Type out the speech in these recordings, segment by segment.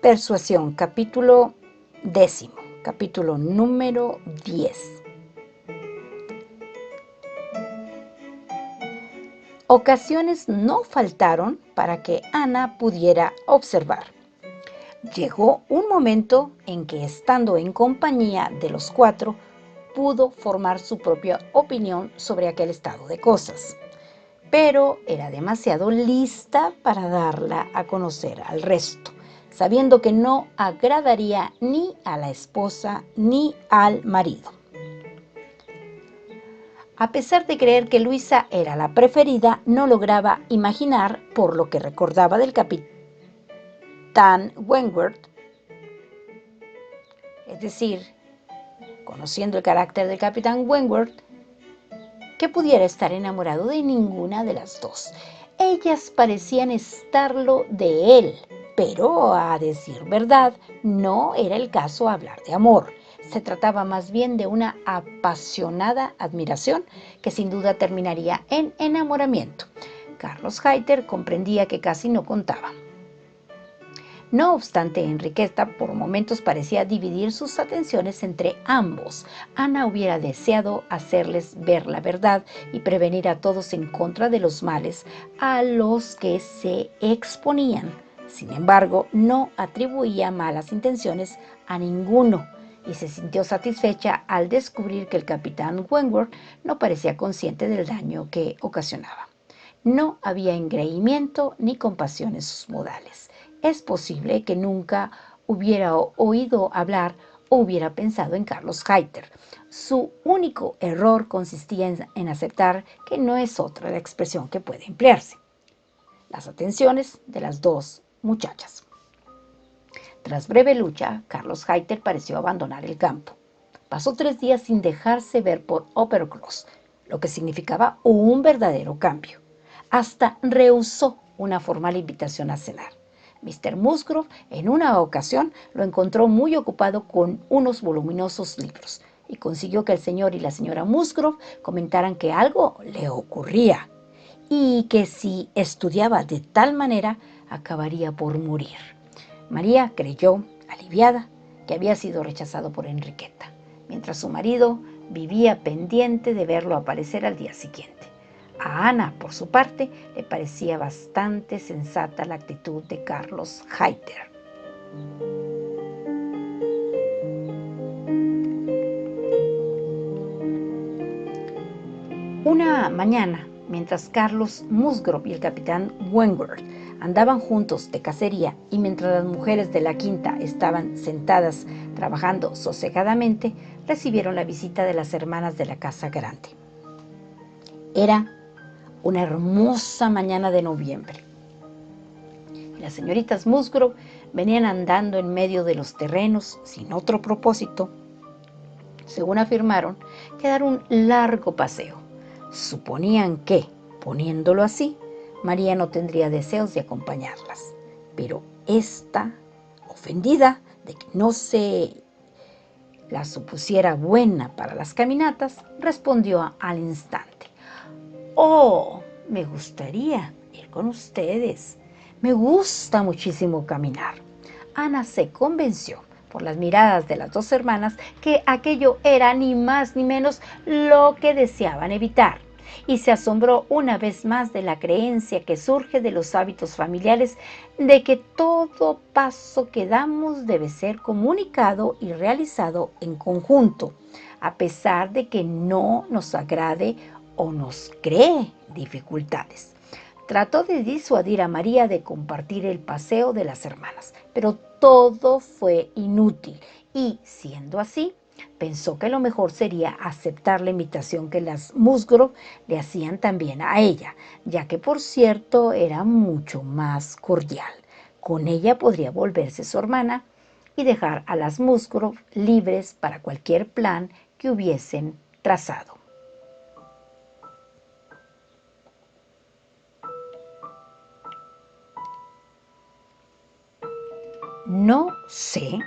Persuasión, capítulo 10, capítulo número 10. Ocasiones no faltaron para que Ana pudiera observar. Llegó un momento en que, estando en compañía de los cuatro, pudo formar su propia opinión sobre aquel estado de cosas, pero era demasiado lista para darla a conocer al resto, sabiendo que no agradaría ni a la esposa ni al marido. A pesar de creer que Luisa era la preferida, no lograba imaginar, por lo que recordaba del capitán Wentworth, es decir, conociendo el carácter del capitán Wentworth, que pudiera estar enamorado de ninguna de las dos. Ellas parecían estarlo de él, pero a decir verdad, no era el caso hablar de amor. Se trataba más bien de una apasionada admiración que sin duda terminaría en enamoramiento. Carlos Hayter comprendía que casi no contaba. No obstante, Enriqueta por momentos parecía dividir sus atenciones entre ambos. Ana hubiera deseado hacerles ver la verdad y prevenir a todos en contra de los males a los que se exponían. Sin embargo, no atribuía malas intenciones a ninguno y se sintió satisfecha al descubrir que el capitán Wentworth no parecía consciente del daño que ocasionaba. No había engreimiento ni compasión en sus modales. Es posible que nunca hubiera oído hablar o hubiera pensado en Carlos Hayter. Su único error consistía en aceptar que no es otra la expresión que puede emplearse. Las atenciones de las dos muchachas. Tras breve lucha, Carlos Hayter pareció abandonar el campo. Pasó 3 días sin dejarse ver por Uppercross, lo que significaba un verdadero cambio. Hasta rehusó una formal invitación a cenar. Mr. Musgrove en una ocasión lo encontró muy ocupado con unos voluminosos libros y consiguió que el señor y la señora Musgrove comentaran que algo le ocurría y que si estudiaba de tal manera acabaría por morir. María creyó, aliviada, que había sido rechazado por Enriqueta, mientras su marido vivía pendiente de verlo aparecer al día siguiente. A Ana, por su parte, le parecía bastante sensata la actitud de Carlos Hayter. Una mañana, mientras Carlos Musgrove y el capitán Wentworth andaban juntos de cacería y mientras las mujeres de la quinta estaban sentadas trabajando sosegadamente, recibieron la visita de las hermanas de la casa grande. Era una hermosa mañana de noviembre. Las señoritas Musgrove venían andando en medio de los terrenos sin otro propósito, según afirmaron, que dar un largo paseo. Suponían que, poniéndolo así, María no tendría deseos de acompañarlas, pero esta, ofendida de que no se la supusiera buena para las caminatas, respondió al instante: «Oh, me gustaría ir con ustedes. Me gusta muchísimo caminar». Ana se convenció por las miradas de las dos hermanas que aquello era ni más ni menos lo que deseaban evitar, y se asombró una vez más de la creencia que surge de los hábitos familiares de que todo paso que damos debe ser comunicado y realizado en conjunto, a pesar de que no nos agrade o nos cree dificultades. Trató de disuadir a María de compartir el paseo de las hermanas, pero todo fue inútil y, siendo así, pensó que lo mejor sería aceptar la invitación que las Musgrove le hacían también a ella, ya que, por cierto, era mucho más cordial. Con ella podría volverse su hermana y dejar a las Musgrove libres para cualquier plan que hubiesen trazado. «No sé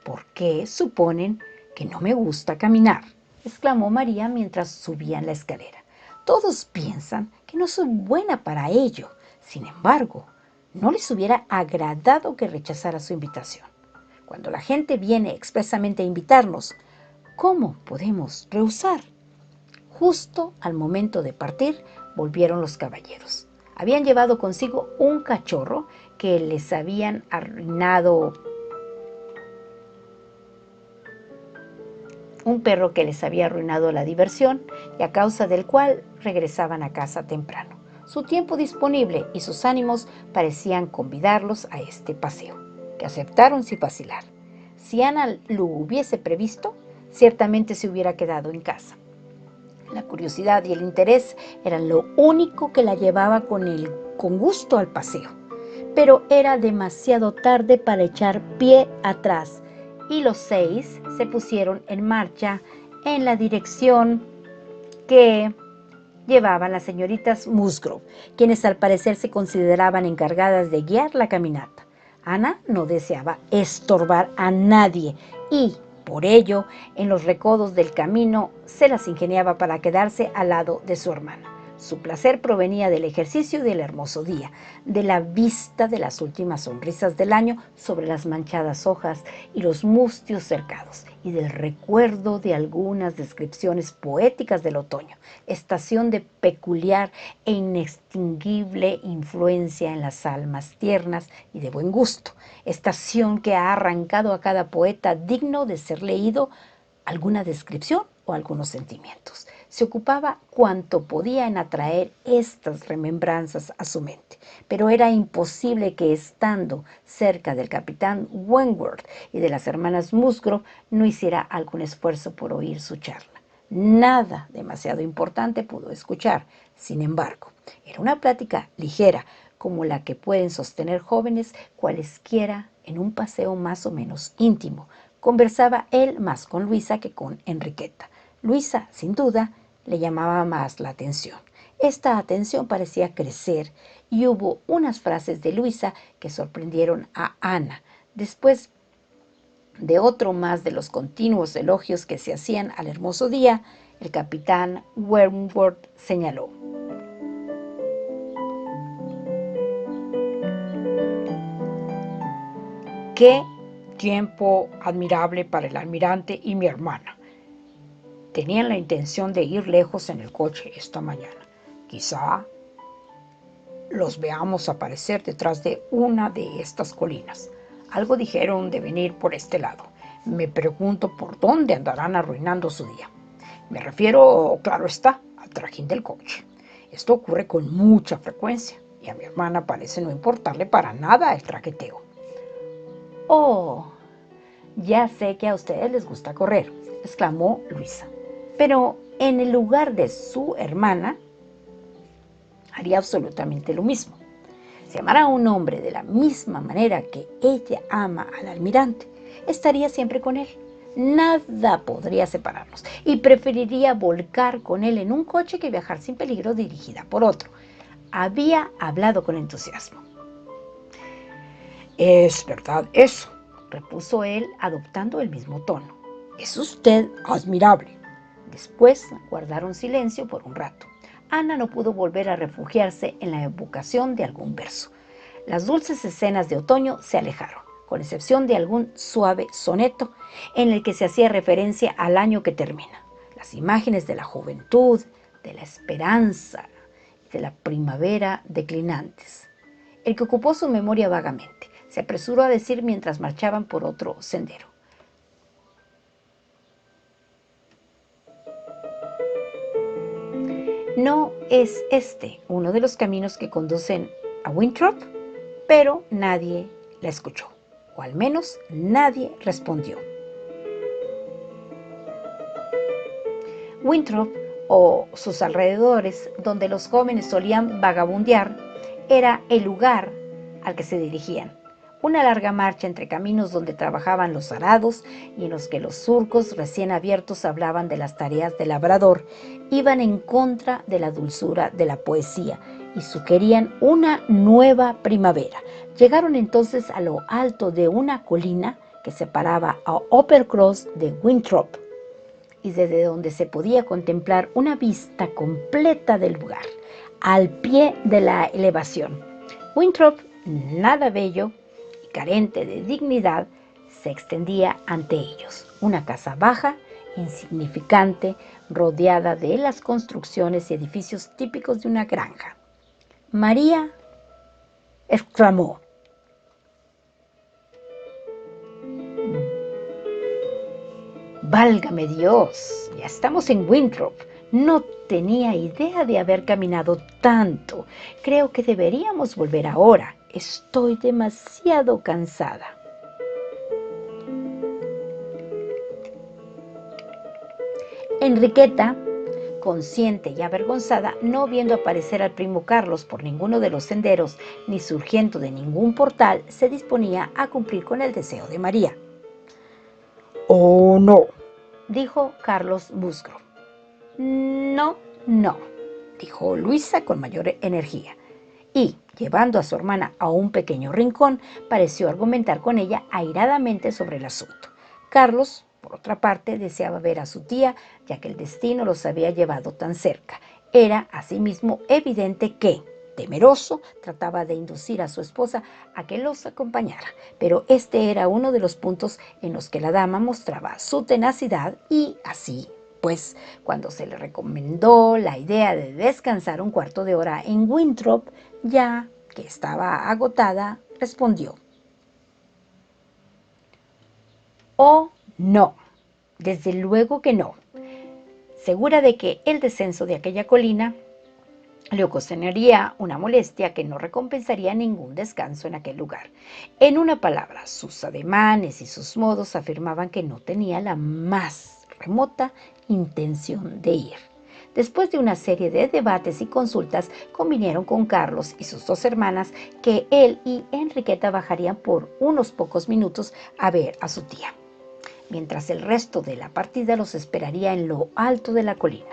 por qué suponen que no me gusta caminar», exclamó María mientras subían la escalera. «Todos piensan que no soy buena para ello. Sin embargo, no les hubiera agradado que rechazara su invitación. Cuando la gente viene expresamente a invitarnos, ¿cómo podemos rehusar? Justo al momento de partir, volvieron los caballeros. Habían llevado consigo un cachorro que les habían arruinado, un perro que les había arruinado la diversión y a causa del cual regresaban a casa temprano. Su tiempo disponible y sus ánimos parecían convidarlos a este paseo, que aceptaron sin vacilar. Si Ana lo hubiese previsto, ciertamente se hubiera quedado en casa. La curiosidad y el interés eran lo único que la llevaba con gusto al paseo. Pero era demasiado tarde para echar pie atrás y los 6 se pusieron en marcha en la dirección que llevaban las señoritas Musgrove, quienes al parecer se consideraban encargadas de guiar la caminata. Ana no deseaba estorbar a nadie y, por ello, en los recodos del camino se las ingeniaba para quedarse al lado de su hermana. Su placer provenía del ejercicio y del hermoso día, de la vista de las últimas sonrisas del año sobre las manchadas hojas y los mustios cercados, y del recuerdo de algunas descripciones poéticas del otoño, estación de peculiar e inextinguible influencia en las almas tiernas y de buen gusto, estación que ha arrancado a cada poeta digno de ser leído alguna descripción o algunos sentimientos. Se ocupaba cuanto podía en atraer estas remembranzas a su mente, pero era imposible que, estando cerca del capitán Wentworth y de las hermanas Musgrove, no hiciera algún esfuerzo por oír su charla. Nada demasiado importante pudo escuchar, sin embargo. Era una plática ligera, como la que pueden sostener jóvenes cualesquiera en un paseo más o menos íntimo. Conversaba él más con Luisa que con Enriqueta. Luisa, sin duda, le llamaba más la atención. Esta atención parecía crecer y hubo unas frases de Luisa que sorprendieron a Ana. Después de otro más de los continuos elogios que se hacían al hermoso día, el capitán Wentworth señaló: «Qué tiempo admirable para el almirante y mi hermana. Tenían la intención de ir lejos en el coche esta mañana. Quizá los veamos aparecer detrás de una de estas colinas. Algo dijeron de venir por este lado. Me pregunto por dónde andarán arruinando su día. Me refiero, claro está, al trajín del coche. Esto ocurre con mucha frecuencia y a mi hermana parece no importarle para nada el traqueteo». «Oh, ya sé que a ustedes les gusta correr», exclamó Luisa. Pero en el lugar de su hermana, haría absolutamente lo mismo. Si amara a un hombre de la misma manera que ella ama al almirante, estaría siempre con él. Nada podría separarnos y preferiría volcar con él en un coche que viajar sin peligro dirigida por otro. Había hablado con entusiasmo. «Es verdad eso», repuso él, adoptando el mismo tono. «Es usted admirable». Después guardaron silencio por un rato. Ana no pudo volver a refugiarse en la evocación de algún verso. Las dulces escenas de otoño se alejaron, con excepción de algún suave soneto en el que se hacía referencia al año que termina. Las imágenes de la juventud, de la esperanza y de la primavera declinantes. El que ocupó su memoria vagamente, se apresuró a decir mientras marchaban por otro sendero: «¿No es este uno de los caminos que conducen a Winthrop?». Pero nadie la escuchó, o al menos nadie respondió. Winthrop, o sus alrededores, donde los jóvenes solían vagabundear, era el lugar al que se dirigían. Una larga marcha entre caminos donde trabajaban los arados y en los que los surcos recién abiertos hablaban de las tareas del labrador, iban en contra de la dulzura de la poesía y sugerían una nueva primavera. Llegaron entonces a lo alto de una colina que separaba a Uppercross de Winthrop y desde donde se podía contemplar una vista completa del lugar, al pie de la elevación. Winthrop nada bello y carente de dignidad se extendía ante ellos. Una casa baja, insignificante, rodeada de las construcciones y edificios típicos de una granja. María exclamó: «Válgame Dios, ya estamos en Winthrop. No tenía idea de haber caminado tanto. Creo que deberíamos volver ahora. Estoy demasiado cansada». Enriqueta, consciente y avergonzada, no viendo aparecer al primo Carlos por ninguno de los senderos ni surgiendo de ningún portal, se disponía a cumplir con el deseo de María. «Oh, no», dijo Carlos Musgrove. «No, no», dijo Luisa con mayor energía, y, llevando a su hermana a un pequeño rincón, pareció argumentar con ella airadamente sobre el asunto. Carlos, por otra parte, deseaba ver a su tía, ya que el destino los había llevado tan cerca. Era, asimismo, evidente que, temeroso, trataba de inducir a su esposa a que los acompañara, pero este era uno de los puntos en los que la dama mostraba su tenacidad y así, pues, cuando se le recomendó la idea de descansar un cuarto de hora en Winthrop, ya que estaba agotada, respondió: «Oh, no, desde luego que no», segura de que el descenso de aquella colina le ocasionaría una molestia que no recompensaría ningún descanso en aquel lugar. En una palabra, sus ademanes y sus modos afirmaban que no tenía la más remota intención de ir. Después de una serie de debates y consultas, convinieron con Carlos y sus dos hermanas que él y Enriqueta bajarían por unos pocos minutos a ver a su tía, mientras el resto de la partida los esperaría en lo alto de la colina.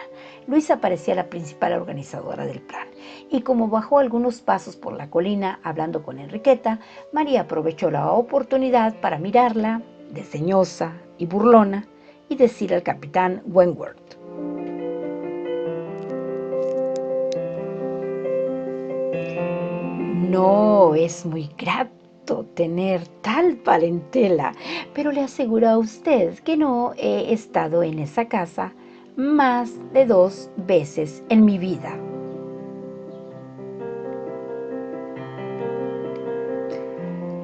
Luisa parecía la principal organizadora del plan, y como bajó algunos pasos por la colina hablando con Enriqueta, María aprovechó la oportunidad para mirarla, desdeñosa y burlona, y decir al capitán Wentworth: «No es muy grato tener tal parentela, pero le aseguro a usted que no he estado en esa casa más de 2 veces en mi vida».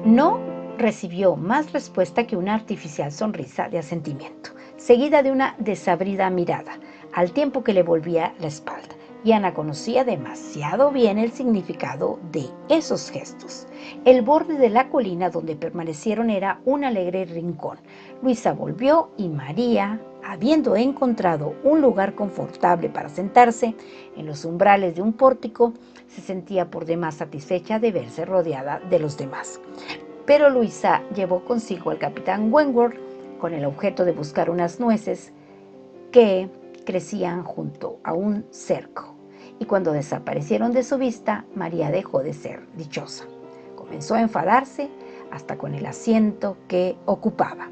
No recibió más respuesta que una artificial sonrisa de asentimiento, seguida de una desabrida mirada, al tiempo que le volvía la espalda. Y Ana conocía demasiado bien el significado de esos gestos. El borde de la colina donde permanecieron era un alegre rincón. Luisa volvió y María, habiendo encontrado un lugar confortable para sentarse en los umbrales de un pórtico, se sentía por demás satisfecha de verse rodeada de los demás. Pero Luisa llevó consigo al capitán Wentworth con el objeto de buscar unas nueces que crecían junto a un cerco, y cuando desaparecieron de su vista, María dejó de ser dichosa. Comenzó a enfadarse hasta con el asiento que ocupaba.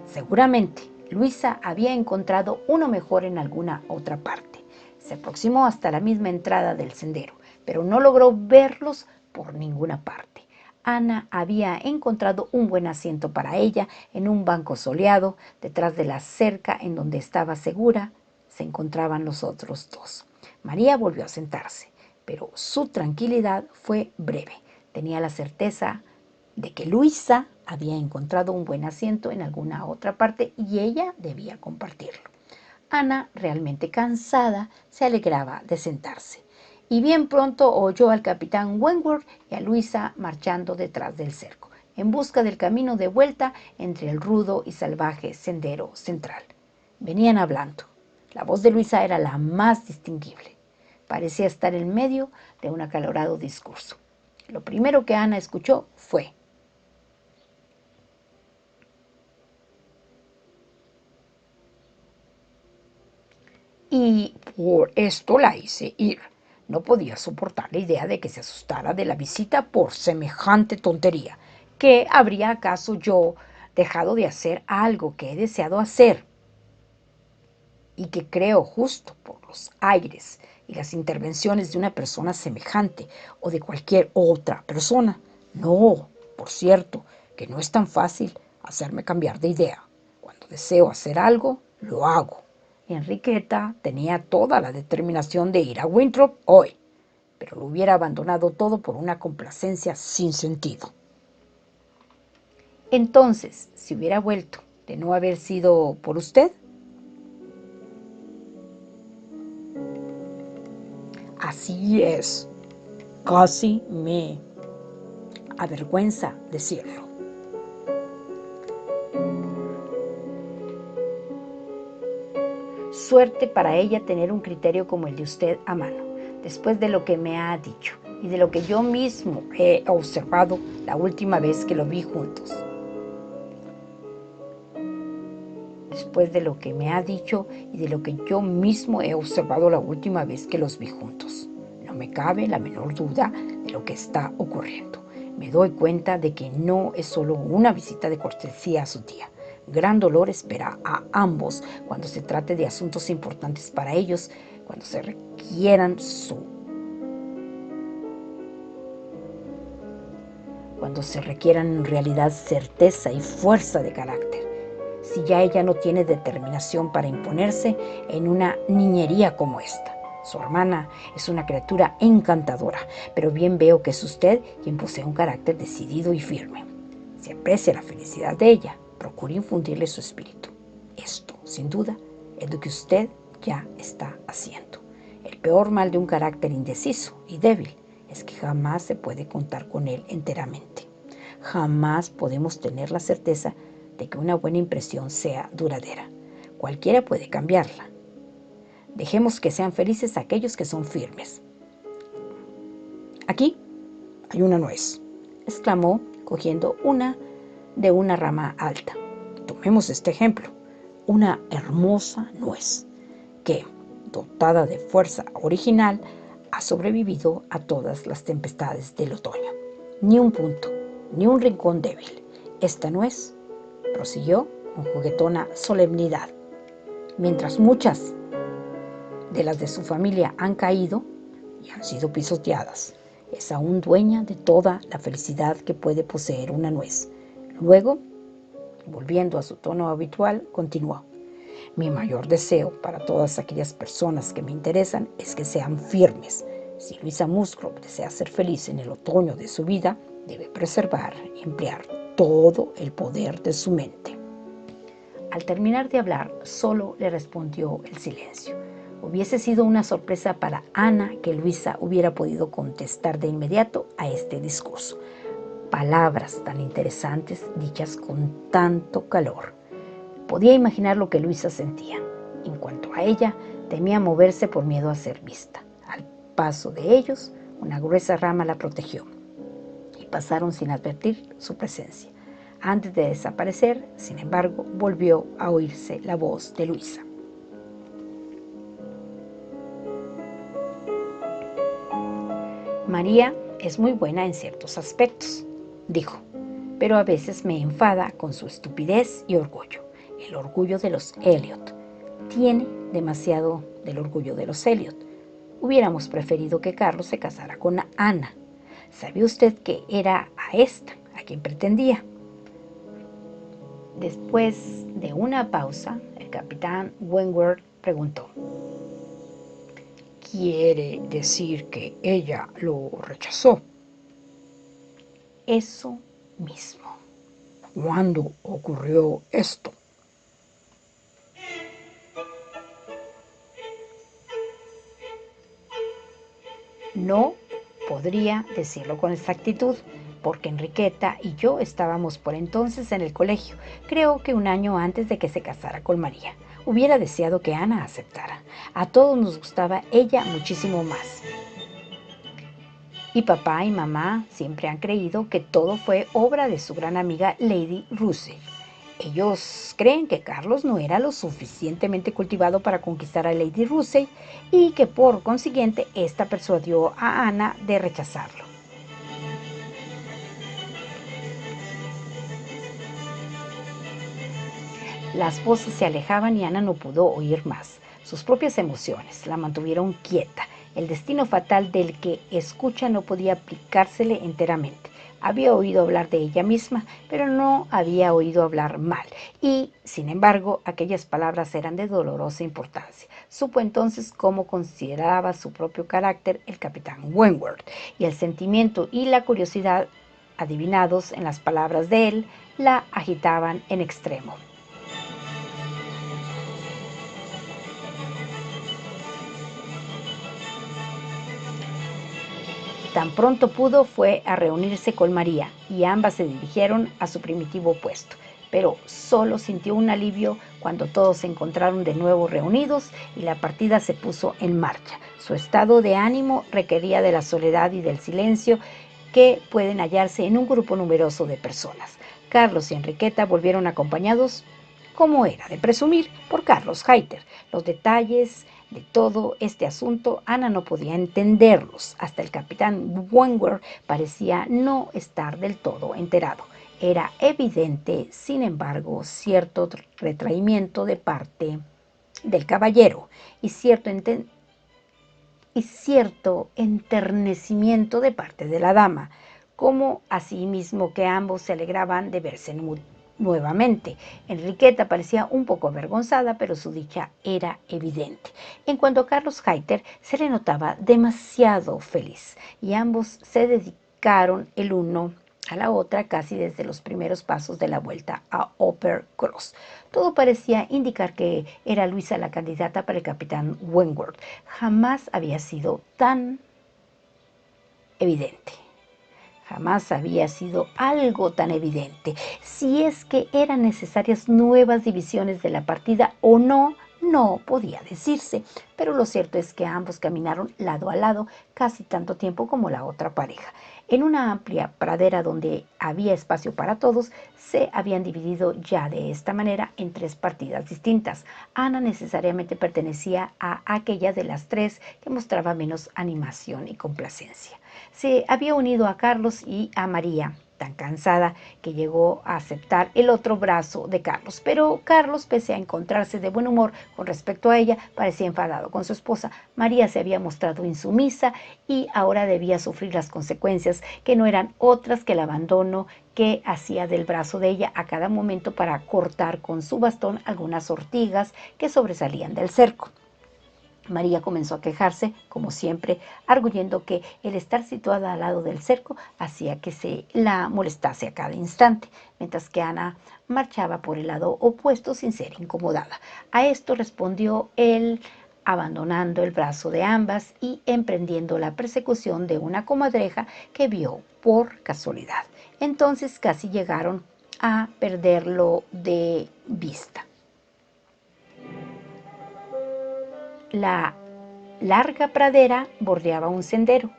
Seguramente Luisa había encontrado uno mejor en alguna otra parte. Se aproximó hasta la misma entrada del sendero, pero no logró verlos por ninguna parte. Ana había encontrado un buen asiento para ella en un banco soleado, detrás de la cerca en donde estaba segura se encontraban los otros dos. María volvió a sentarse, pero su tranquilidad fue breve. Tenía la certeza de que Luisa había encontrado un buen asiento en alguna otra parte y ella debía compartirlo. Ana, realmente cansada, se alegraba de sentarse, y bien pronto oyó al capitán Wentworth y a Luisa marchando detrás del cerco, en busca del camino de vuelta entre el rudo y salvaje sendero central. Venían hablando. La voz de Luisa era la más distinguible. Parecía estar en medio de un acalorado discurso. Lo primero que Ana escuchó fue: «Y por esto la hice ir. No podía soportar la idea de que se asustara de la visita por semejante tontería. ¿Qué habría acaso yo dejado de hacer algo que he deseado hacer y que creo justo por los aires y las intervenciones de una persona semejante o de cualquier otra persona. No, por cierto, que no es tan fácil hacerme cambiar de idea. Cuando deseo hacer algo, lo hago. Enriqueta tenía toda la determinación de ir a Winthrop hoy, pero lo hubiera abandonado todo por una complacencia sin sentido. Entonces, si hubiera vuelto de no haber sido por usted, así es, casi me avergüenza decirlo. Suerte para ella tener un criterio como el de usted a mano, después de lo que me ha dicho y de lo que yo mismo he observado la última vez que lo vi juntos. Después de lo que me ha dicho y de lo que yo mismo he observado la última vez que los vi juntos. No me cabe la menor duda de lo que está ocurriendo. Me doy cuenta de que no es solo una visita de cortesía a su tía. Gran dolor espera a ambos cuando se trate de asuntos importantes para ellos, cuando se requieran en realidad certeza y fuerza de carácter. Si ya ella no tiene determinación para imponerse en una niñería como esta. Su hermana es una criatura encantadora, pero bien veo que es usted quien posee un carácter decidido y firme. Si aprecia la felicidad de ella, procure infundirle su espíritu. Esto, sin duda, es lo que usted ya está haciendo. El peor mal de un carácter indeciso y débil es que jamás se puede contar con él enteramente. Jamás podemos tener la certeza de que una buena impresión sea duradera. Cualquiera puede cambiarla. Dejemos que sean felices aquellos que son firmes. Aquí hay una nuez, exclamó, cogiendo una de una rama alta. Tomemos este ejemplo. Una hermosa nuez que, dotada de fuerza original, ha sobrevivido a todas las tempestades del otoño. Ni un punto, ni un rincón débil. Esta nuez, prosiguió con juguetona solemnidad, mientras muchas de las de su familia han caído y han sido pisoteadas, es aún dueña de toda la felicidad que puede poseer una nuez. Luego, volviendo a su tono habitual, continuó: mi mayor deseo para todas aquellas personas que me interesan es que sean firmes. Si Louisa Musgrove desea ser feliz en el otoño de su vida, debe preservar y emplear todo el poder de su mente. Al terminar de hablar, solo le respondió el silencio. Hubiese sido una sorpresa para Ana que Luisa hubiera podido contestar de inmediato a este discurso. Palabras tan interesantes dichas con tanto calor. Podía imaginar lo que Luisa sentía. En cuanto a ella, temía moverse por miedo a ser vista. Al paso de ellos, una gruesa rama la protegió y pasaron sin advertir su presencia. Antes de desaparecer, sin embargo, volvió a oírse la voz de Luisa. María es muy buena en ciertos aspectos, dijo, pero a veces me enfada con su estupidez y orgullo. El orgullo de los Elliot. Tiene demasiado del orgullo de los Elliot. Hubiéramos preferido que Carlos se casara con Ana. ¿Sabía usted que era a esta a quien pretendía? Después de una pausa, el capitán Wentworth preguntó: ¿quiere decir que ella lo rechazó? Eso mismo. ¿Cuándo ocurrió esto? No podría decirlo con exactitud, porque Enriqueta y yo estábamos por entonces en el colegio, creo que un año antes de que se casara con María. Hubiera deseado que Ana aceptara. A todos nos gustaba ella muchísimo más. Y papá y mamá siempre han creído que todo fue obra de su gran amiga Lady Russell. Ellos creen que Carlos no era lo suficientemente cultivado para conquistar a Lady Russell y que por consiguiente ésta persuadió a Ana de rechazarlo. Las voces se alejaban y Ana no pudo oír más. Sus propias emociones la mantuvieron quieta. El destino fatal del que escucha no podía aplicársele enteramente. Había oído hablar de ella misma, pero no había oído hablar mal. Y, sin embargo, aquellas palabras eran de dolorosa importancia. Supo entonces cómo consideraba su propio carácter el capitán Wentworth, y el sentimiento y la curiosidad adivinados en las palabras de él la agitaban en extremo. Tan pronto pudo fue a reunirse con María y ambas se dirigieron a su primitivo puesto, pero solo sintió un alivio cuando todos se encontraron de nuevo reunidos y la partida se puso en marcha. Su estado de ánimo requería de la soledad y del silencio que pueden hallarse en un grupo numeroso de personas. Carlos y Enriqueta volvieron acompañados, como era de presumir, por Carlos Hayter. Los detalles de todo este asunto Ana no podía entenderlos. Hasta el capitán Wentworth parecía no estar del todo enterado. Era evidente, sin embargo, cierto retraimiento de parte del caballero y cierto enternecimiento de parte de la dama, como asimismo que ambos se alegraban de verse nuevamente. Enriqueta parecía un poco avergonzada, pero su dicha era evidente. En cuanto a Carlos Hayter, se le notaba demasiado feliz, y ambos se dedicaron el uno a la otra casi desde los primeros pasos de la vuelta a Uppercross. Todo parecía indicar que era Luisa la candidata para el capitán Wentworth. Jamás había sido tan evidente. Jamás había sido algo tan evidente. Si es que eran necesarias nuevas divisiones de la partida o no, no podía decirse. Pero lo cierto es que ambos caminaron lado a lado casi tanto tiempo como la otra pareja. En una amplia pradera donde había espacio para todos, se habían dividido ya de esta manera en tres partidas distintas. Ana necesariamente pertenecía a aquella de las tres que mostraba menos animación y complacencia. Se había unido a Carlos y a María, tan cansada que llegó a aceptar el otro brazo de Carlos. Pero Carlos, pese a encontrarse de buen humor con respecto a ella, parecía enfadado con su esposa. María se había mostrado insumisa y ahora debía sufrir las consecuencias, que no eran otras que el abandono que hacía del brazo de ella a cada momento para cortar con su bastón algunas ortigas que sobresalían del cerco. María comenzó a quejarse, como siempre, arguyendo que el estar situada al lado del cerco hacía que se la molestase a cada instante, mientras que Ana marchaba por el lado opuesto sin ser incomodada. A esto respondió él, abandonando el brazo de ambas y emprendiendo la persecución de una comadreja que vio por casualidad. Entonces casi llegaron a perderlo de vista. La larga pradera bordeaba un sendero,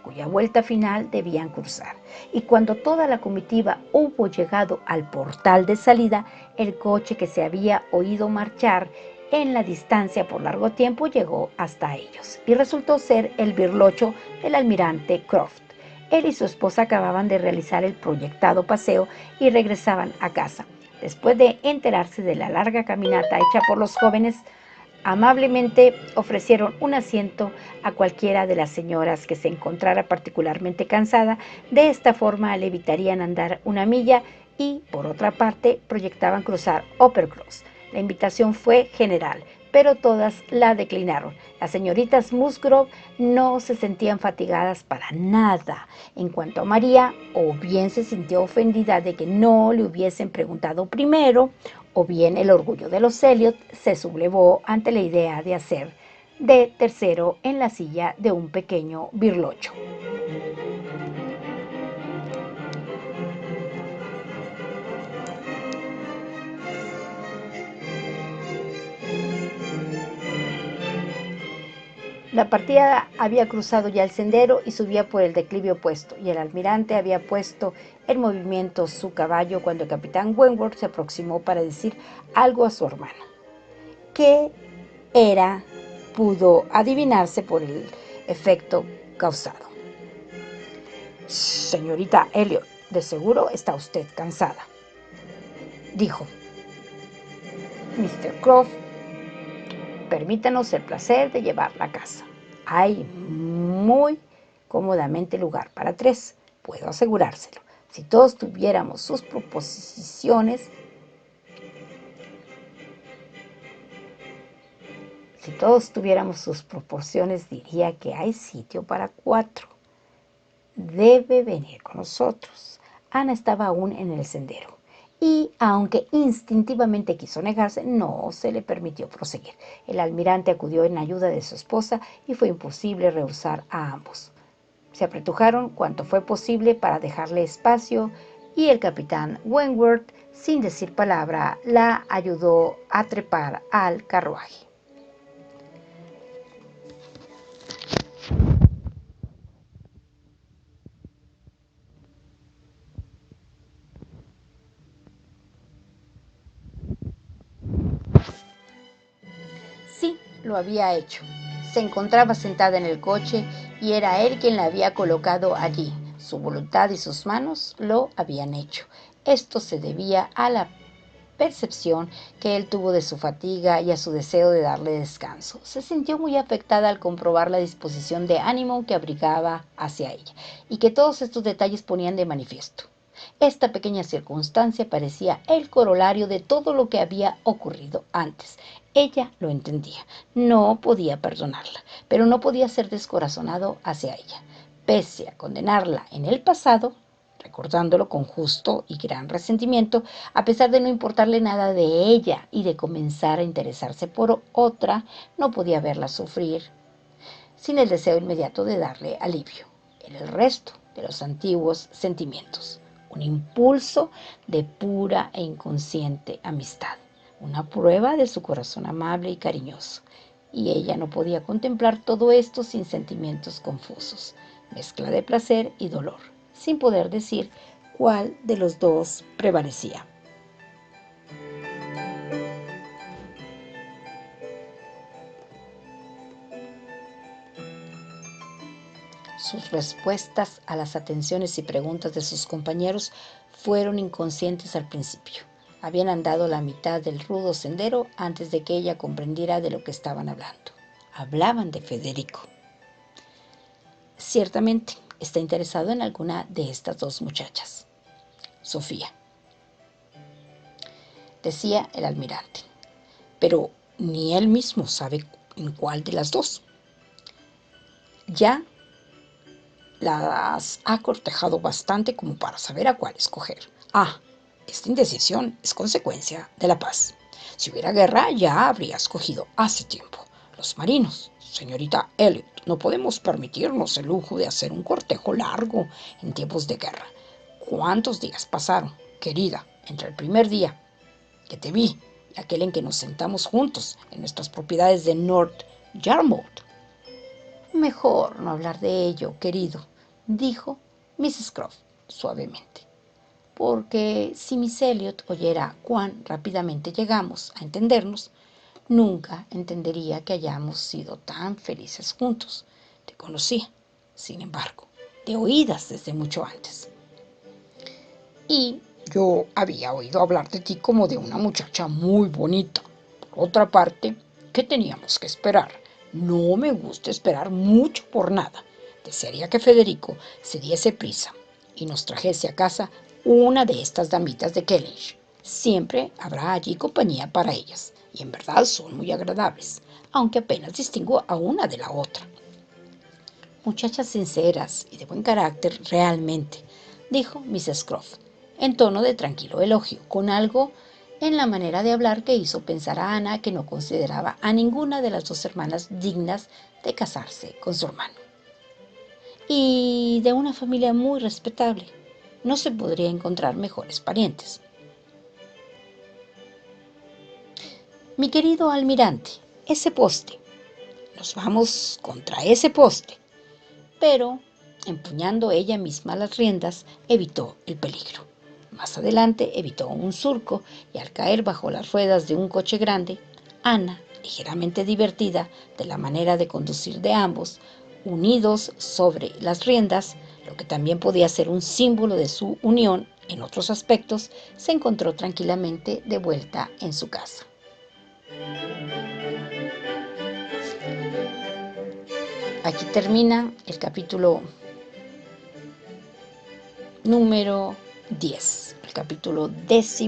cuya vuelta final debían cruzar, y cuando toda la comitiva hubo llegado al portal de salida, el coche que se había oído marchar en la distancia por largo tiempo llegó hasta ellos, y resultó ser el birlocho del almirante Croft. Él y su esposa acababan de realizar el proyectado paseo y regresaban a casa. Después de enterarse de la larga caminata hecha por los jóvenes, amablemente ofrecieron un asiento a cualquiera de las señoras que se encontrara particularmente cansada. De esta forma le evitarían andar una milla y, por otra parte, proyectaban cruzar Uppercross. La invitación fue general, pero todas la declinaron. Las señoritas Musgrove no se sentían fatigadas para nada. En cuanto a María, o bien se sintió ofendida de que no le hubiesen preguntado primero, o bien el orgullo de los Elliot se sublevó ante la idea de hacer de tercero en la silla de un pequeño birlocho. La partida había cruzado ya el sendero y subía por el declive opuesto, y el almirante había puesto en movimiento su caballo cuando el capitán Wentworth se aproximó para decir algo a su hermana. ¿Qué era? Pudo adivinarse por el efecto causado. Señorita Elliot, de seguro está usted cansada, dijo. Mr. Croft permítanos el placer de llevarla a casa. Hay muy cómodamente lugar para 3, puedo asegurárselo. Si todos tuviéramos sus proposiciones, diría que hay sitio para 4. Debe venir con nosotros. Ana estaba aún en el sendero y, aunque instintivamente quiso negarse, no se le permitió proseguir. El almirante acudió en ayuda de su esposa y fue imposible rehusar a ambos. Se apretujaron cuanto fue posible para dejarle espacio y el capitán Wentworth, sin decir palabra, la ayudó a trepar al carruaje. Sí, lo había hecho. Se encontraba sentada en el coche y era él quien la había colocado allí. Su voluntad y sus manos lo habían hecho. Esto se debía a la percepción que él tuvo de su fatiga y a su deseo de darle descanso. Se sintió muy afectada al comprobar la disposición de ánimo que abrigaba hacia ella y que todos estos detalles ponían de manifiesto. Esta pequeña circunstancia parecía el corolario de todo lo que había ocurrido antes. Ella lo entendía, no podía perdonarla, pero no podía ser descorazonado hacia ella. Pese a condenarla en el pasado, recordándolo con justo y gran resentimiento, a pesar de no importarle nada de ella y de comenzar a interesarse por otra, no podía verla sufrir sin el deseo inmediato de darle alivio en el resto de los antiguos sentimientos. Un impulso de pura e inconsciente amistad, una prueba de su corazón amable y cariñoso. Y ella no podía contemplar todo esto sin sentimientos confusos, mezcla de placer y dolor, sin poder decir cuál de los dos prevalecía. Sus respuestas a las atenciones y preguntas de sus compañeros fueron inconscientes al principio. Habían andado la mitad del rudo sendero antes de que ella comprendiera de lo que estaban hablando. Hablaban de Federico. Ciertamente está interesado en alguna de estas dos muchachas. Sofía, decía el almirante, pero ni él mismo sabe en cuál de las dos. Ya las ha cortejado bastante como para saber a cuál escoger. Esta indecisión es consecuencia de la paz. Si hubiera guerra, ya habría escogido hace tiempo. Los marinos, señorita Elliot, no podemos permitirnos el lujo de hacer un cortejo largo en tiempos de guerra. ¿Cuántos días pasaron, querida, entre el primer día que te vi y aquel en que nos sentamos juntos en nuestras propiedades de North Yarmouth? Mejor no hablar de ello, querido, dijo Mrs. Croft suavemente, porque si Miss Elliot oyera cuán rápidamente llegamos a entendernos, nunca entendería que hayamos sido tan felices juntos. Te conocía, sin embargo, de oídas desde mucho antes. Y yo había oído hablar de ti como de una muchacha muy bonita. Por otra parte, ¿qué teníamos que esperar? No me gusta esperar mucho por nada. Desearía que Federico se diese prisa y nos trajese a casa una de estas damitas de Kellynch. Siempre habrá allí compañía para ellas, y en verdad son muy agradables, aunque apenas distingo a una de la otra. Muchachas sinceras y de buen carácter realmente, dijo Mrs. Croft, en tono de tranquilo elogio, con algo en la manera de hablar que hizo pensar a Ana que no consideraba a ninguna de las dos hermanas dignas de casarse con su hermano. Y de una familia muy respetable. No se podría encontrar mejores parientes. Mi querido almirante, ese poste. Nos vamos contra ese poste. Pero, empuñando ella misma las riendas, evitó el peligro. Más adelante evitó un surco y al caer bajo las ruedas de un coche grande, Ana, ligeramente divertida de la manera de conducir de ambos, unidos sobre las riendas, lo que también podía ser un símbolo de su unión en otros aspectos, se encontró tranquilamente de vuelta en su casa. Aquí termina el capítulo número 10, el capítulo 10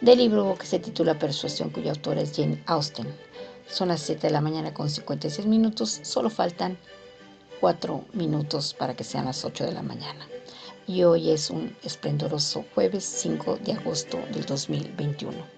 del libro que se titula Persuasión, cuya autora es Jane Austen. Son las 7 de la mañana con 56 minutos, solo faltan 4 minutos para que sean las 8 de la mañana. Y hoy es un esplendoroso jueves 5 de agosto del 2021.